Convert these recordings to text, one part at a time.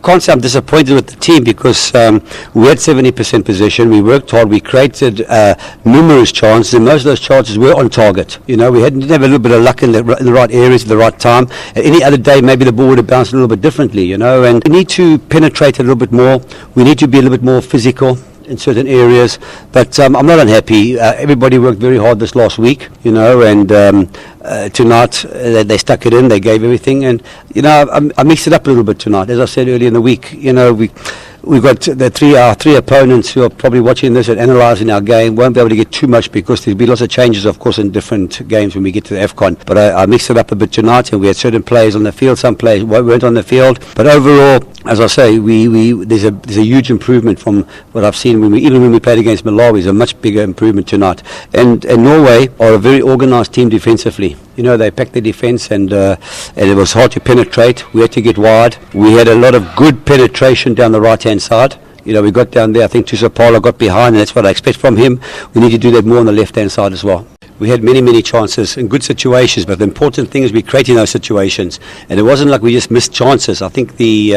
can't say I'm disappointed with the team because we had 70% possession. We worked hard. We created numerous chances, and most of those chances were on target. You know, we didn't have a little bit of luck in the right areas at the right time. Any other day, maybe the ball would have bounced a little bit differently. You know, and we need to penetrate a little bit more. We need to be a little bit more physical in certain areas, but I'm not unhappy. Everybody worked very hard this last week, you know, and tonight they stuck it in, they gave everything, and you know, I mixed it up a little bit tonight. As I said earlier in the week, you know, we've got our three opponents who are probably watching this and analysing our game. Won't be able to get too much because there'll be lots of changes, of course, in different games when we get to the AFCON. But I mixed it up a bit tonight, and we had certain players on the field, some players weren't on the field. But overall, as I say, there's a huge improvement from what I've seen even when we played against Malawi. There's a much bigger improvement tonight. And Norway are a very organised team defensively. You know, they packed the defence, and it was hard to penetrate. We had to get wide. We had a lot of good penetration down the right-hand side. You know, we got down there, I think Tusapala got behind, and that's what I expect from him. We need to do that more on the left-hand side as well. We had many chances in good situations, but the important thing is we creating those situations. And it wasn't like we just missed chances. I think we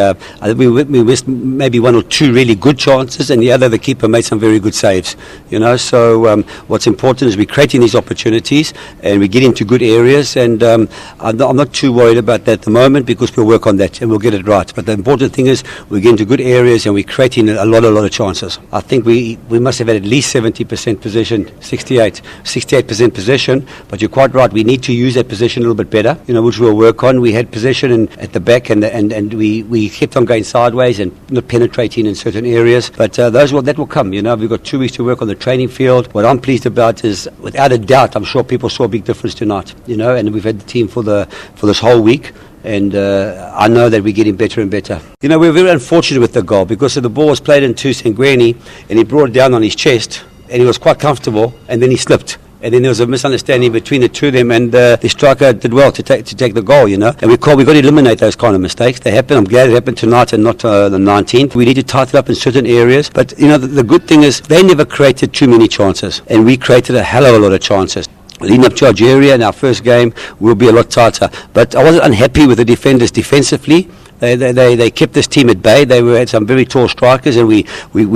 missed maybe one or two really good chances, and the keeper made some very good saves. You know, so what's important is we're creating these opportunities and we get into good areas. And I'm not too worried about that at the moment because we'll work on that and we'll get it right. But the important thing is we get into good areas and we're creating a lot of chances. I think we must have had at least 70% possession, 68% possession, but you're quite right. We need to use that possession a little bit better, you know, which we'll work on. We had possession at the back, and we kept on going sideways and not penetrating in certain areas. But that will come. You know, we've got 2 weeks to work on the training field. What I'm pleased about is, without a doubt, I'm sure people saw a big difference tonight. You know, and we've had the team for this whole week. And I know that we're getting better and better. You know, we're very unfortunate with the goal because the ball was played into Sengweni and he brought it down on his chest and he was quite comfortable, and then he slipped. And then there was a misunderstanding between the two of them, and the striker did well to take the goal, you know. And we've got to eliminate those kind of mistakes. They happen. I'm glad it happened tonight and not the 19th. We need to tighten up in certain areas. But, you know, the good thing is they never created too many chances, and we created a hell of a lot of chances. Leading up to Algeria in our first game, we'll be a lot tighter. But I wasn't unhappy with the defenders defensively. They kept this team at bay. They had some very tall strikers, and we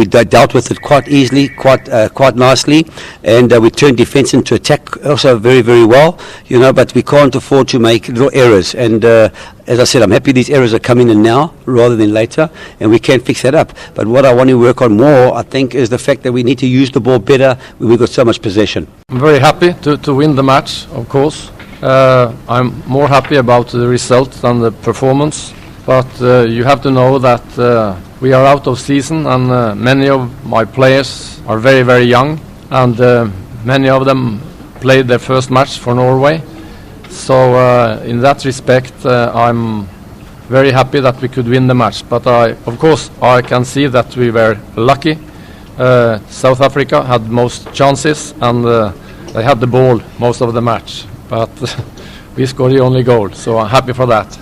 dealt with it quite easily, quite nicely, and we turned defence into attack also very, very well. You know, but we can't afford to make little errors. And as I said, I'm happy these errors are coming in now rather than later, and we can fix that up. But what I want to work on more, I think, is the fact that we need to use the ball better when we've got so much possession. I'm very happy to win the match, of course. I'm more happy about the result than the performance. But you have to know that we are out of season, and many of my players are very, very young, and many of them played their first match for Norway. So in that respect, I'm very happy that we could win the match. But of course, I can see that we were lucky. South Africa had most chances, and they had the ball most of the match. But we scored the only goal, so I'm happy for that.